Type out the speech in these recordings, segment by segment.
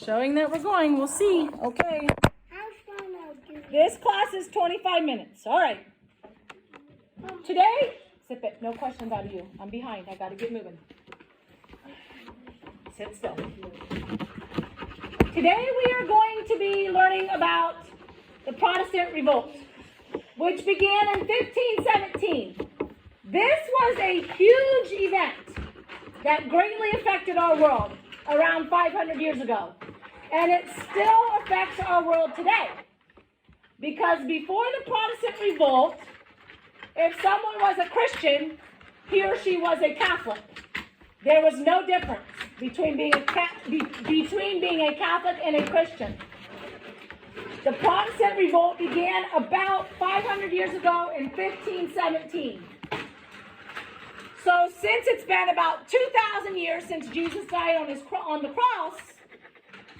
Showing that we're going. We'll see. Okay. This class is 25 minutes. All right. Today, sip it. No questions out of you. I'm behind. I got to get moving. Sit still. Today we are going to be learning about the Protestant Revolt, which began in 1517. This was a huge event that greatly affected our world around 500 years ago. And it still affects our world today. Because before the Protestant Revolt, if someone was a Christian, he or she was a Catholic. There was no difference between being a Catholic and a Christian. The Protestant Revolt began about 500 years ago in 1517. So since it's been about 2,000 years since Jesus died on the cross,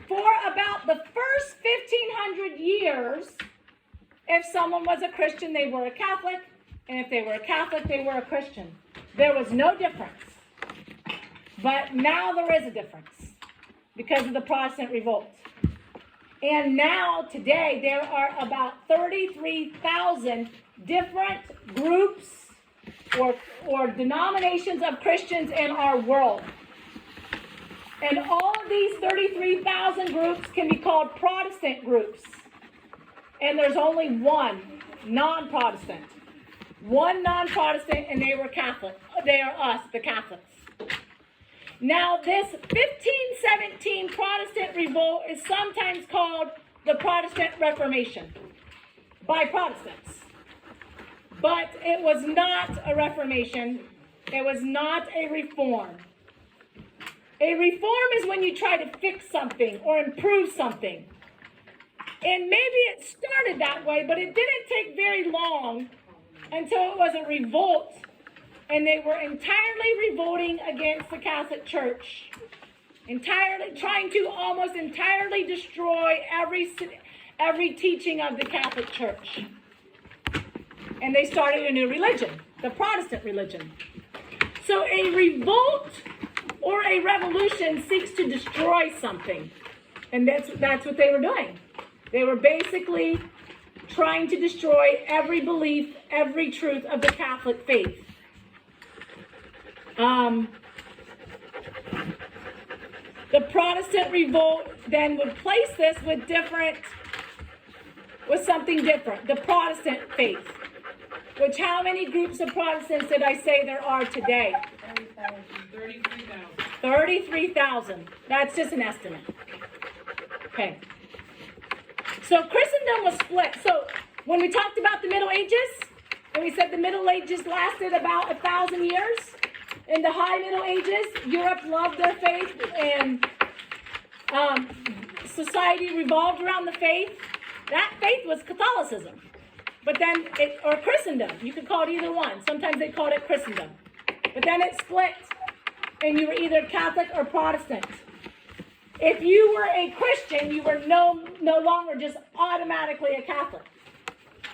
for about the first 1,500 years, if someone was a Christian, they were a Catholic, and if they were a Catholic, they were a Christian. There was no difference. But now there is a difference because of the Protestant Revolt. And now, today, there are about 33,000 different groups or denominations of Christians in our world. And all of these 33,000 groups can be called Protestant groups. And there's only one non-Protestant. One non-Protestant, and they were Catholic. They are us, the Catholics. Now, this 1517 Protestant revolt is sometimes called the Protestant Reformation by Protestants. But it was not a Reformation. It was not a reform. A reform is when you try to fix something or improve something. And maybe it started that way, but it didn't take very long until it was a revolt, and they were entirely revolting against the Catholic Church, trying to almost entirely destroy every teaching of the Catholic Church. And they started a new religion, the Protestant religion. So a revolt or a revolution seeks to destroy something. And that's what they were doing. They were basically trying to destroy every belief, every truth of the Catholic faith. The Protestant revolt then would place this with something different, the Protestant faith. Which, how many groups of Protestants did I say there are today? 33,000. 33,000. That's just an estimate. Okay. So Christendom was split. So when we talked about the Middle Ages, and we said the Middle Ages lasted about 1,000 years, in the High Middle Ages, Europe loved their faith, and society revolved around the faith. That faith was Catholicism. But then, or Christendom, you could call it either one. Sometimes they called it Christendom. But then it split, and you were either Catholic or Protestant. If you were a Christian, you were no longer just automatically a Catholic.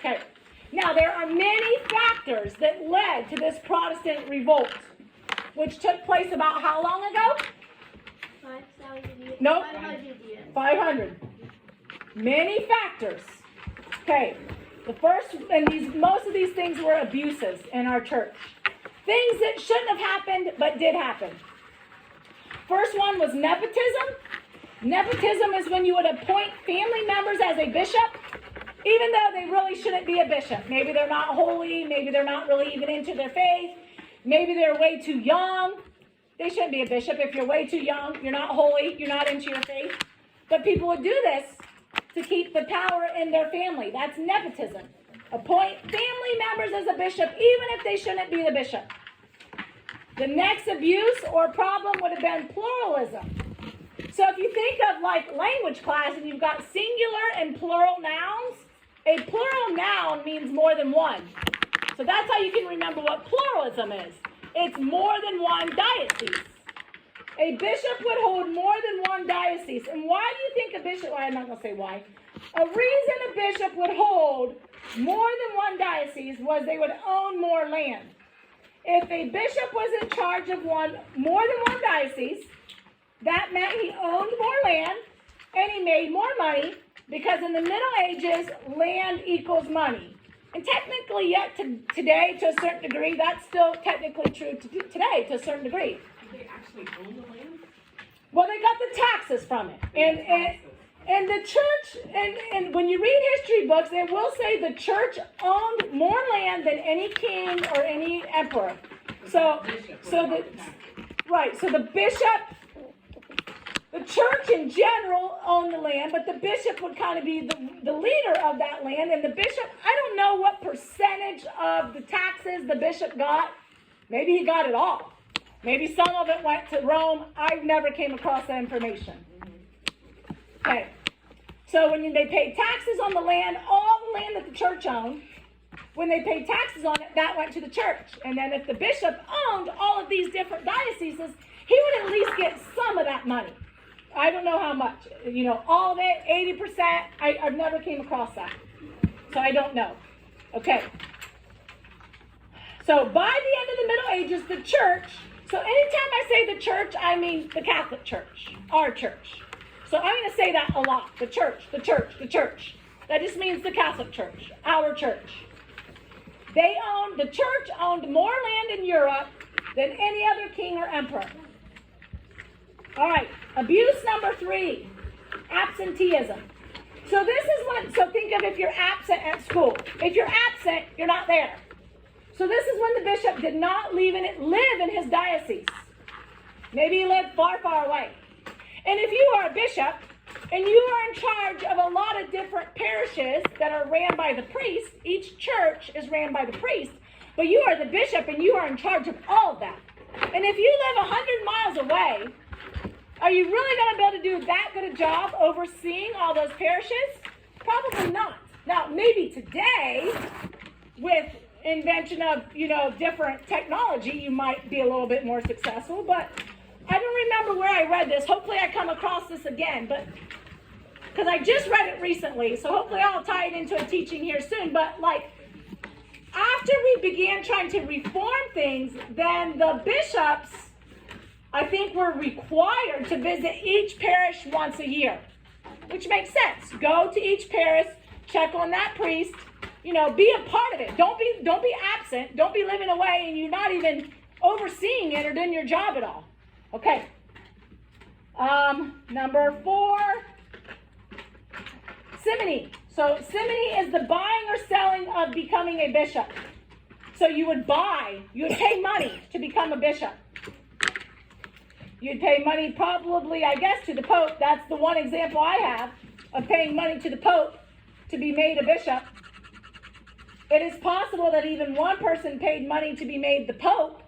Okay. Now, there are many factors that led to this Protestant revolt, which took place about how long ago? 5,000 years. Nope. 500 years. 500. Many factors. Okay. The first, and most of these things were abuses in our church. Things that shouldn't have happened, but did happen. First one was nepotism. Nepotism is when you would appoint family members as a bishop, even though they really shouldn't be a bishop. Maybe they're not holy. Maybe they're not really even into their faith. Maybe they're way too young. They shouldn't be a bishop if you're way too young. You're not holy. You're not into your faith. But people would do this to keep the power in their family. That's nepotism. Appoint family members as a bishop, even if they shouldn't be the bishop. The next abuse or problem would have been pluralism. So if you think of like language class and you've got singular and plural nouns, a plural noun means more than one. So that's how you can remember what pluralism is. It's more than one diocese. A bishop would hold more than one diocese. And why do you think a bishop, well, I'm not going to say why. A reason a bishop would hold more than one diocese was they would own more land. If a bishop was in charge of more than one diocese, that meant he owned more land, and he made more money because in the Middle Ages, land equals money. And technically, yet today, to a certain degree, that's still technically true today to a certain degree. Do they actually own the land? Well, they got the taxes from it. And the church, and when you read history books, they will say the church owned more land than any king or any emperor. So the bishop, the church in general owned the land, but the bishop would kind of be the leader of that land. And the bishop, I don't know what percentage of the taxes the bishop got. Maybe he got it all. Maybe some of it went to Rome. I never came across that information. Okay. So when they paid taxes on the land, all the land that the church owned, when they paid taxes on it, that went to the church. And then if the bishop owned all of these different dioceses, he would at least get some of that money. I don't know how much. All of it, 80%. I've never came across that. So I don't know. Okay. So by the end of the Middle Ages, the church, so anytime I say the church, I mean the Catholic Church, our church. So I'm going to say that a lot. The church, the church, the church. That just means the Catholic Church, our church. The church owned more land in Europe than any other king or emperor. All right, abuse number 3, absenteeism. So think of if you're absent at school. If you're absent, you're not there. So this is when the bishop did not live in his diocese. Maybe he lived far, far away. And if you are a bishop and you are in charge of a lot of different parishes that are ran by the priest, each church is ran by the priest, but you are the bishop and you are in charge of all of that. And if you live 100 miles away, are you really going to be able to do that good a job overseeing all those parishes? Probably not. Now, maybe today, with invention of, different technology, you might be a little bit more successful, but I don't remember where I read this. Hopefully I come across this again, but because I just read it recently, so hopefully I'll tie it into a teaching here soon. But after we began trying to reform things, then the bishops, I think, were required to visit each parish once a year, which makes sense. Go to each parish, check on that priest, be a part of it. Don't be absent. Don't be living away and you're not even overseeing it or doing your job at all. Okay. Number 4, simony. So simony is the buying or selling of becoming a bishop. So you would pay money to become a bishop. You'd pay money probably, I guess, to the Pope. That's the one example I have of paying money to the Pope to be made a bishop. It is possible that even one person paid money to be made the Pope.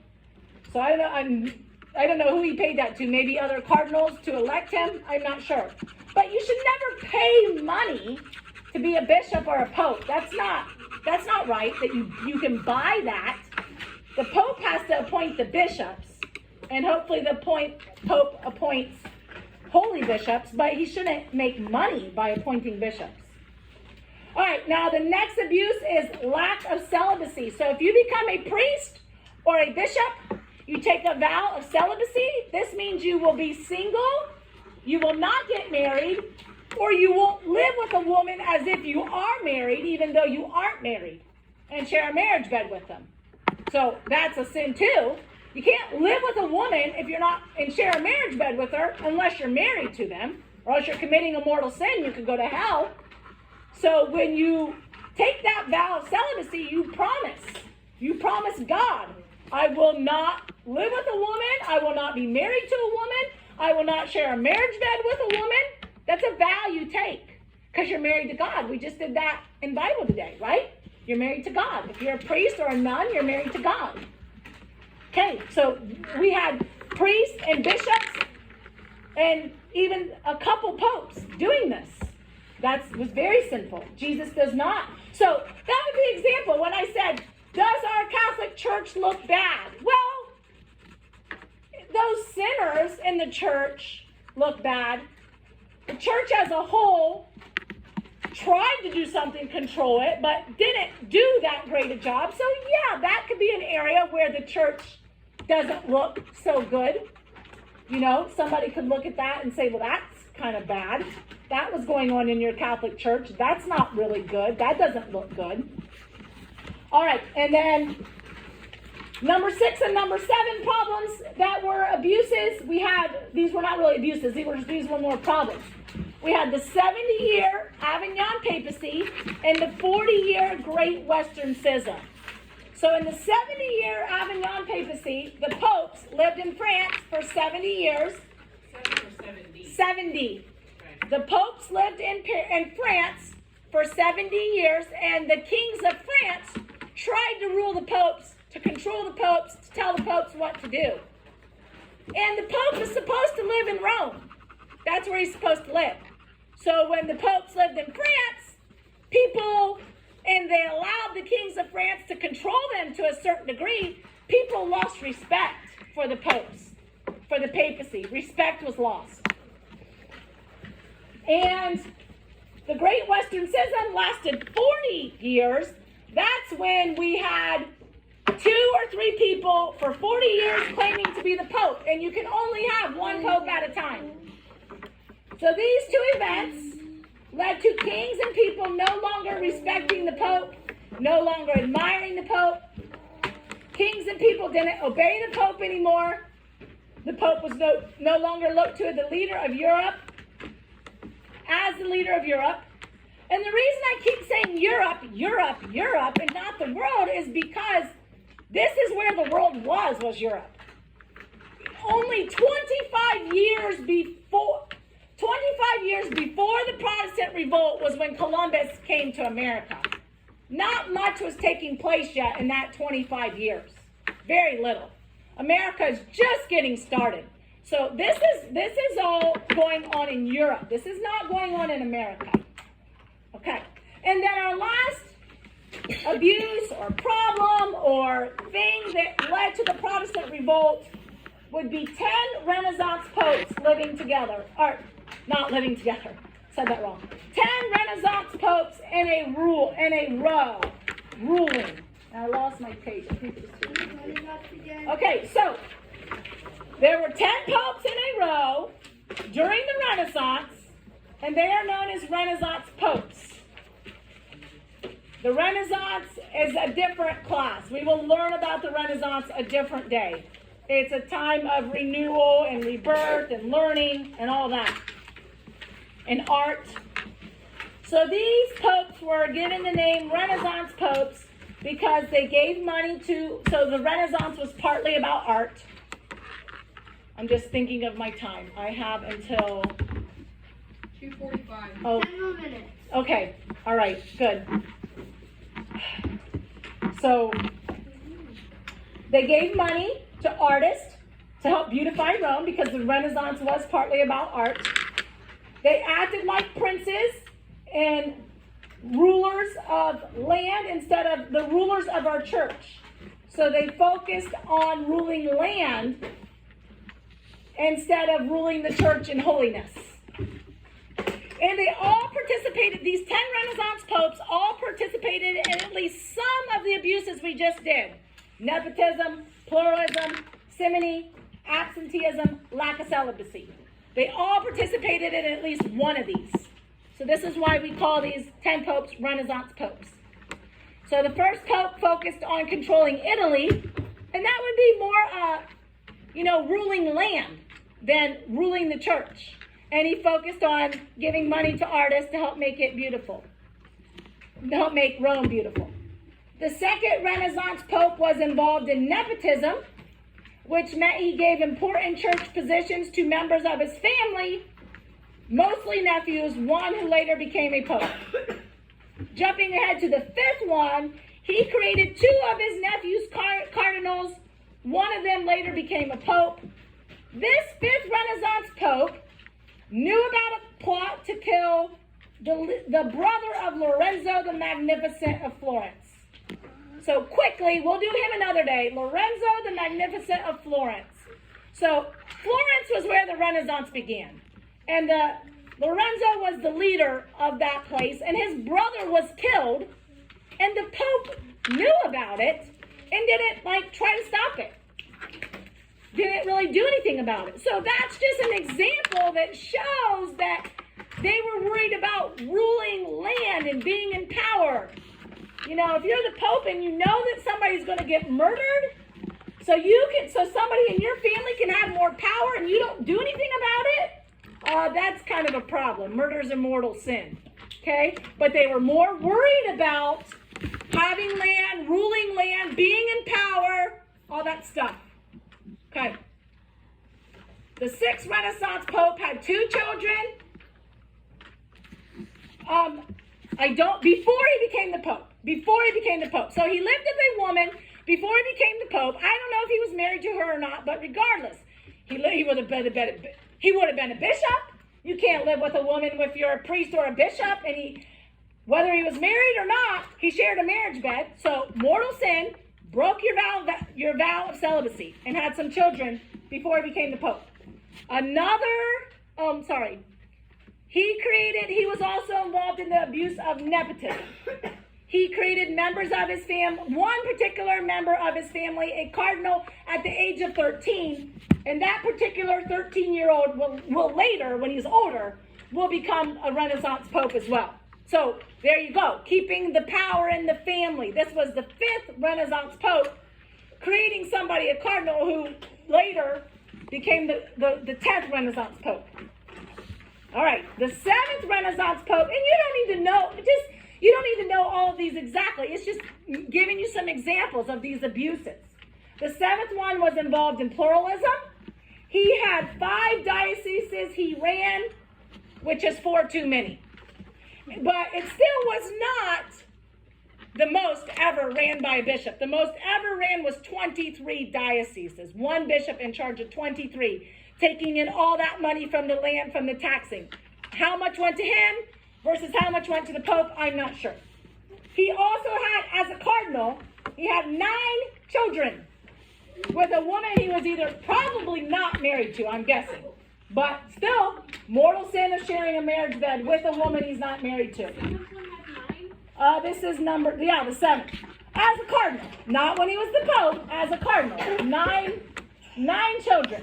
So I don't know who he paid that to. Maybe other cardinals to elect him. I'm not sure. But you should never pay money to be a bishop or a pope. That's not right. That you can buy that. The Pope has to appoint the bishops, and hopefully the Pope appoints holy bishops. But he shouldn't make money by appointing bishops. All right. Now the next abuse is lack of celibacy. So if you become a priest or a bishop, you take a vow of celibacy. This means you will be single, you will not get married, or you won't live with a woman as if you are married, even though you aren't married, and share a marriage bed with them. So that's a sin too. You can't live with a woman if you're not and share a marriage bed with her unless you're married to them, or else you're committing a mortal sin. You could go to hell. So when you take that vow of celibacy, you promise God, I will not live with a woman. I will not be married to a woman. I will not share a marriage bed with a woman. That's a vow you take because you're married to God. We just did that in Bible today, right? You're married to God. If you're a priest or a nun, you're married to God. Okay, so we had priests and bishops and even a couple popes doing this. That was very sinful. Jesus does not. So that would be an example when I said, does our Catholic Church look bad? Well, those sinners in the church look bad. The church as a whole tried to do something to control it, but didn't do that great a job. So yeah, that could be an area where the church doesn't look so good. You know, somebody could look at that and say, well, that's kind of bad. That was going on in your Catholic Church. That's not really good. That doesn't look good. All right, and then number 6 and number 7 problems that were abuses. We had, these were not really abuses, these were more problems. We had the 70-year Avignon Papacy and the 40-year Great Western Schism. So in the 70-year Avignon Papacy, the popes lived in France for 70 years. 7 or 70? 70. Okay. The popes lived in France for 70 years, and the kings of France tried to rule the popes, to control the popes, to tell the popes what to do. And the pope is supposed to live in Rome. That's where he's supposed to live. So when the popes lived in France, and they allowed the kings of France to control them to a certain degree, people lost respect for the popes, for the papacy. Respect was lost. And the Great Western Schism lasted 40 years. That's when we had 2 or 3 people for 40 years claiming to be the Pope, and you can only have one Pope at a time. So these 2 events led to kings and people no longer respecting the Pope, no longer admiring the Pope. Kings and people didn't obey the Pope anymore. The Pope was no longer looked to as the leader of Europe, And the reason I keep saying Europe, and not the world is because this is where the world was Europe. Only 25 years before the Protestant revolt was when Columbus came to America. Not much was taking place yet in that 25 years. Very little. America is just getting started. So this is all going on in Europe. This is not going on in America. Okay. And then our last abuse or problem or thing that led to the Protestant revolt would be 10 Renaissance popes living together. Or, not living together. Said that wrong. 10 Renaissance popes in a row. Ruling. I lost my page. I think it's okay, so there were 10 popes in a row during the Renaissance, and they are known as Renaissance popes. The Renaissance is a different class. We will learn about the Renaissance a different day. It's a time of renewal and rebirth and learning and all that. And art. So these popes were given the name Renaissance popes because they gave money to, so the Renaissance was partly about art. I'm just thinking of my time. I have until 2:45. Oh, 10 more minutes. okay. All right, good. So they gave money to artists to help beautify Rome because the Renaissance was partly about art. They acted like princes and rulers of land instead of the rulers of our church. So they focused on ruling land instead of ruling the church in holiness. And they all participated, these 10 Renaissance popes all participated in at least some of the abuses we just did. Nepotism, pluralism, simony, absenteeism, lack of celibacy. They all participated in at least one of these. So this is why we call these 10 popes Renaissance popes. So the first pope focused on controlling Italy, and that would be more, ruling land than ruling the church. And he focused on giving money to artists to help make it beautiful, to help make Rome beautiful. The second Renaissance pope was involved in nepotism, which meant he gave important church positions to members of his family, mostly nephews, one who later became a pope. Jumping ahead to the fifth one, he created 2 of his nephews cardinals. One of them later became a pope. This 5th Renaissance pope knew about a plot to kill the brother of Lorenzo the Magnificent of Florence. So quickly, we'll do him another day. Lorenzo the Magnificent of Florence. So Florence was where the Renaissance began. And Lorenzo was the leader of that place. And his brother was killed. And the Pope knew about it and didn't try to stop it. didn't really do anything about it. So that's just an example that shows that they were worried about ruling land and being in power. You know, if you're the Pope and you know that somebody's going to get murdered, so somebody in your family can have more power and you don't do anything about it, that's kind of a problem. Murder is a mortal sin. Okay? But they were more worried about having land, ruling land, being in power, all that stuff. Okay. The sixth Renaissance Pope had 2 children. Before he became the Pope. So he lived with a woman before he became the Pope. I don't know if he was married to her or not, but regardless, he would have been a bishop. You can't live with a woman if you're a priest or a bishop, and whether he was married or not, he shared a marriage bed. So mortal sin, broke your vow of celibacy, and had some children before he became the Pope. He was also involved in the abuse of nepotism. He created members of his family, one particular member of his family, a cardinal at the age of 13, and that particular 13-year-old will later, when he's older, will become a Renaissance Pope as well. So there you go, keeping the power in the family. This was the 5th Renaissance Pope, creating somebody, a cardinal, who later became the 10th Renaissance Pope. All right, the 7th Renaissance Pope, and you don't need to know all of these exactly. It's just giving you some examples of these abuses. The 7th one was involved in pluralism. He had 5 dioceses he ran, which is 4 too many. But it still was not the most ever ran by a bishop. The most ever ran was 23 dioceses. One bishop in charge of 23, taking in all that money from the land, from the taxing. How much went to him versus how much went to the Pope, I'm not sure. He also had, as a cardinal, he had 9 children with a woman he was either probably not married to, I'm guessing. But still, mortal sin of sharing a marriage bed with a woman he's not married to. This is the 7th. As a cardinal, not when he was the Pope, as a cardinal. 9 children.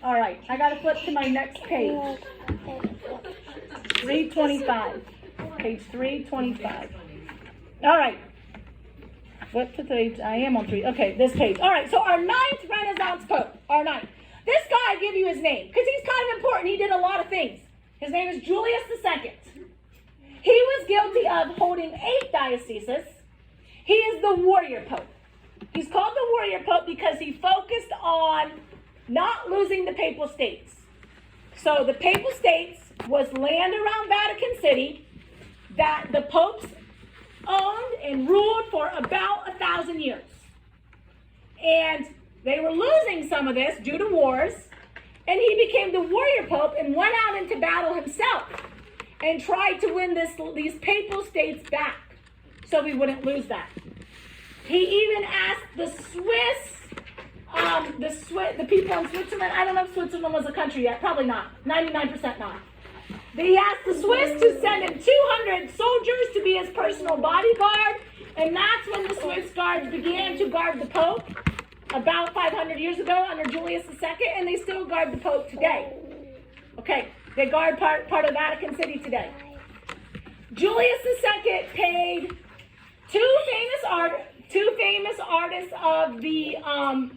All right, I got to flip to my next page. 325. Page 325. All right. Flip to page. I am on 3. Okay, this page. All right, so our 9th Renaissance Pope. Our 9th. This guy, I give you his name because he's kind of important. He did a lot of things. His name is Julius II. He was guilty of holding 8 dioceses. He is the warrior pope. He's called the warrior pope because he focused on not losing the papal states. So the papal states was land around Vatican City that the popes owned and ruled for about 1,000 years. And they were losing some of this due to wars, and he became the warrior pope and went out into battle himself and tried to win these papal states back so we wouldn't lose that. He even asked the people in Switzerland, I don't know if Switzerland was a country yet, probably not, 99% not. He asked the Swiss to send him 200 soldiers to be his personal bodyguard, and that's when the Swiss guards began to guard the Pope about 500 years ago under Julius II, and they still guard the Pope today. Okay, they guard part of Vatican City today. Julius II paid two famous artists of the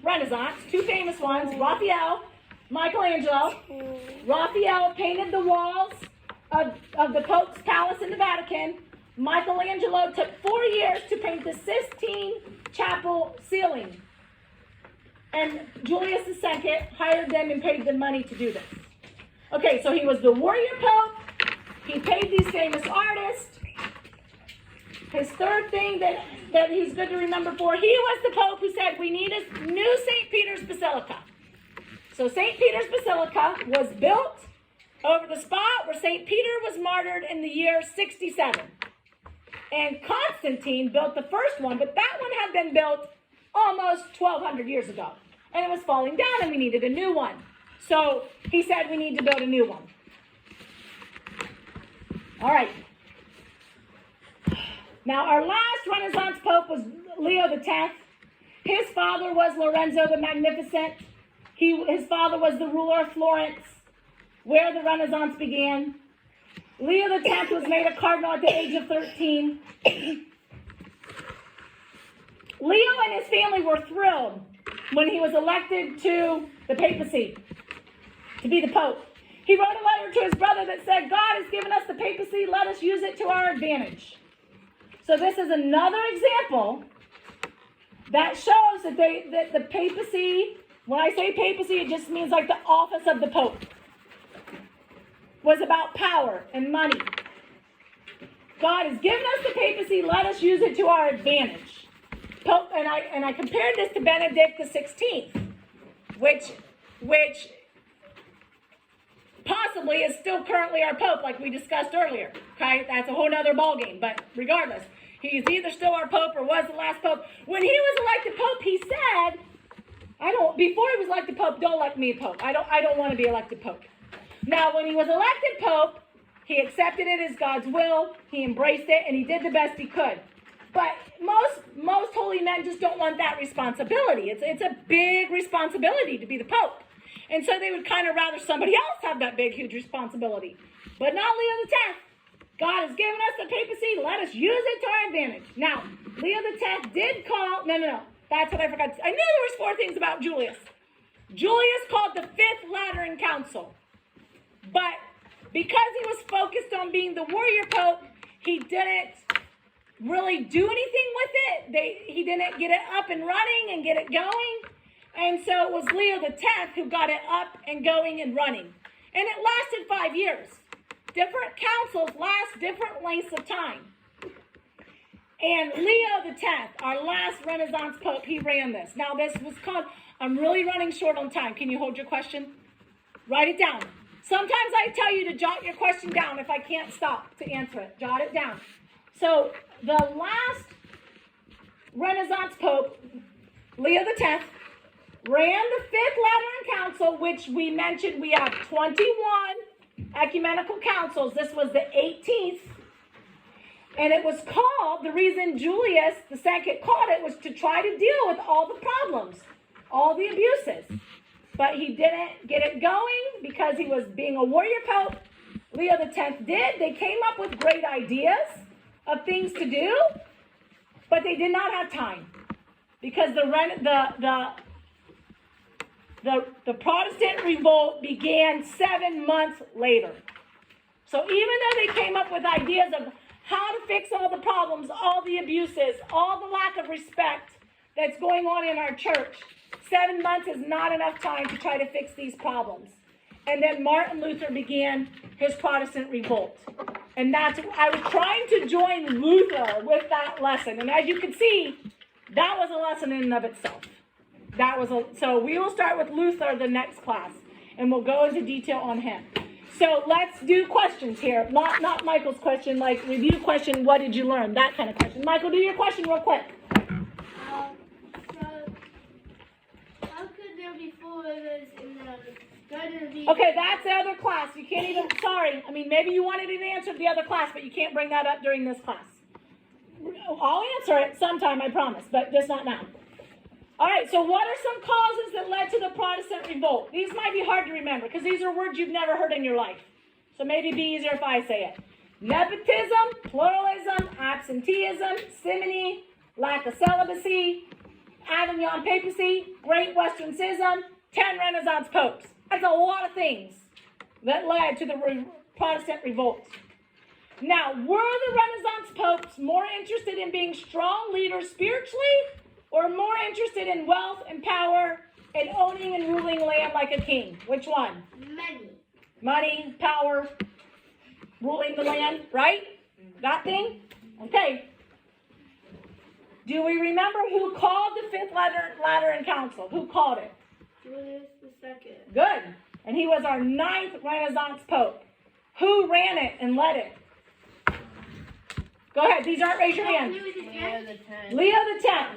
Renaissance, 2 famous ones, Raphael, Michelangelo. Raphael painted the walls of the Pope's palace in the Vatican. Michelangelo took 4 years to paint the Sistine Chapel ceiling. And Julius II hired them and paid them money to do this. Okay, so he was the warrior pope. He paid these famous artists. His third thing that he's good to remember for, he was the pope who said we need a new St. Peter's Basilica. So St. Peter's Basilica was built over the spot where St. Peter was martyred in the year 67. And Constantine built the first one, but that one had been built almost 1,200 years ago. And it was falling down and we needed a new one. So he said we need to build a new one. All right. Now our last Renaissance Pope was Leo X. His father was Lorenzo the Magnificent. His father was the ruler of Florence, where the Renaissance began. Leo X was made a cardinal at the age of 13. Leo and his family were thrilled when he was elected to the papacy, to be the pope. He wrote a letter to his brother that said, God has given us the papacy, let us use it to our advantage. So this is another example that shows that the papacy, when I say papacy, it just means like the office of the pope, was about power and money. God has given us the papacy, let us use it to our advantage. Pope, and I compared this to Benedict XVI, which possibly is still currently our pope, like we discussed earlier. Okay, that's a whole nother ballgame, but regardless, he's either still our pope or was the last pope. When he was elected pope, he said, before he was elected pope, don't elect me pope. I don't want to be elected pope. Now, when he was elected pope, he accepted it as God's will, he embraced it, and he did the best he could. But most holy men just don't want that responsibility. It's a big responsibility to be the pope. And so they would kind of rather somebody else have that big, huge responsibility. But not Leo X. God has given us the papacy, let us use it to our advantage. Now, Leo X did call, no, that's what I forgot. I knew there was 4 things about Julius. Julius called the 5th Lateran Council. But because he was focused on being the warrior pope, he didn't really do anything with it. He didn't get it up and running and get it going. And so it was Leo X who got it up and going and running. And it lasted 5 years. Different councils last different lengths of time. And Leo X, our last Renaissance pope, he ran this. Now this was called, I'm really running short on time. Can you hold your question? Write it down. Sometimes I tell you to jot your question down if I can't stop to answer it. Jot it down. So the last Renaissance pope, Leo X, ran the 5th Lateran Council, which we mentioned we have 21 ecumenical councils. This was the 18th. And it was called, the reason Julius II called it was to try to deal with all the problems, all the abuses. But he didn't get it going because he was being a warrior pope. Leo X did. They came up with great ideas of things to do, but they did not have time because the Protestant revolt began 7 months later. So even though they came up with ideas of how to fix all the problems, all the abuses, all the lack of respect that's going on in our church, 7 months is not enough time to try to fix these problems. And then Martin Luther began his Protestant revolt. And I was trying to join Luther with that lesson. And as you can see, that was a lesson in and of itself. So we will start with Luther the next class, and we'll go into detail on him. So let's do questions here. Not Michael's question, like review question, what did you learn? That kind of question. Michael, do your question real quick. So, how could there be 4 rivers in the Garden of Eden? Okay, that's the other class. You can't even, sorry. I mean, maybe you wanted an answer to the other class, but you can't bring that up during this class. I'll answer it sometime, I promise, but just not now. All right, so what are some causes that led to the Protestant revolt? These might be hard to remember because these are words you've never heard in your life. So maybe it'd be easier if I say it. Nepotism, pluralism, absenteeism, simony, lack of celibacy, Avignon papacy, Great Western Schism, 10 Renaissance popes. That's a lot of things that led to the Protestant revolt. Now, were the Renaissance popes more interested in being strong leaders spiritually, or more interested in wealth and power and owning and ruling land like a king? Which one? Money. Money, power, ruling the land, right? That thing? Okay. Do we remember who called the 5th Lateran Council? Who called it? Julius II. Good. And he was our 9th Renaissance Pope. Who ran it and led it? Go ahead. These aren't, raise your hand. Leo X.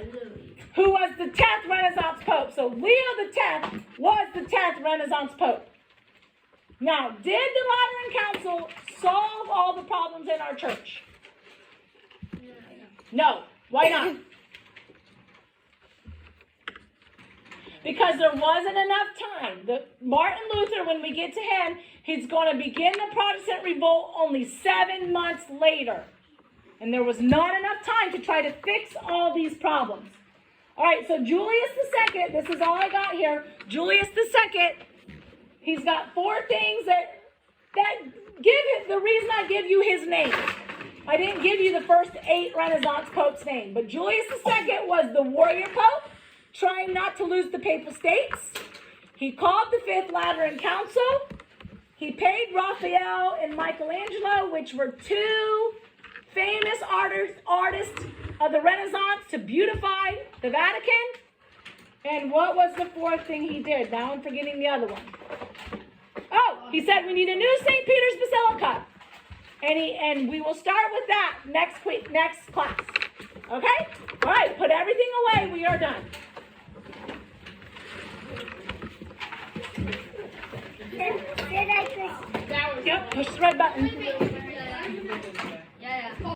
Who was the 10th Renaissance Pope. So Leo X was the 10th Renaissance Pope. Now, did the Lateran Council solve all the problems in our church? No. Why not? because there wasn't enough time. Martin Luther, when we get to him, he's going to begin the Protestant revolt only 7 months later. And there was not enough time to try to fix all these problems. All right, so Julius II, this is all I got here. Julius II, he's got 4 things that give it, the reason I give you his name. I didn't give you the first 8 Renaissance popes' name, but Julius II was the warrior pope, trying not to lose the Papal States. He called the 5th Lateran Council. He paid Raphael and Michelangelo, which were 2 famous artists of the Renaissance, to beautify the Vatican. And what was the 4th thing he did? Now I'm forgetting the other one. Oh, he said we need a new St. Peter's Basilica. And we will start with that next class. Okay? All right, put everything away. We are done. Did I push? Yep, push the red button.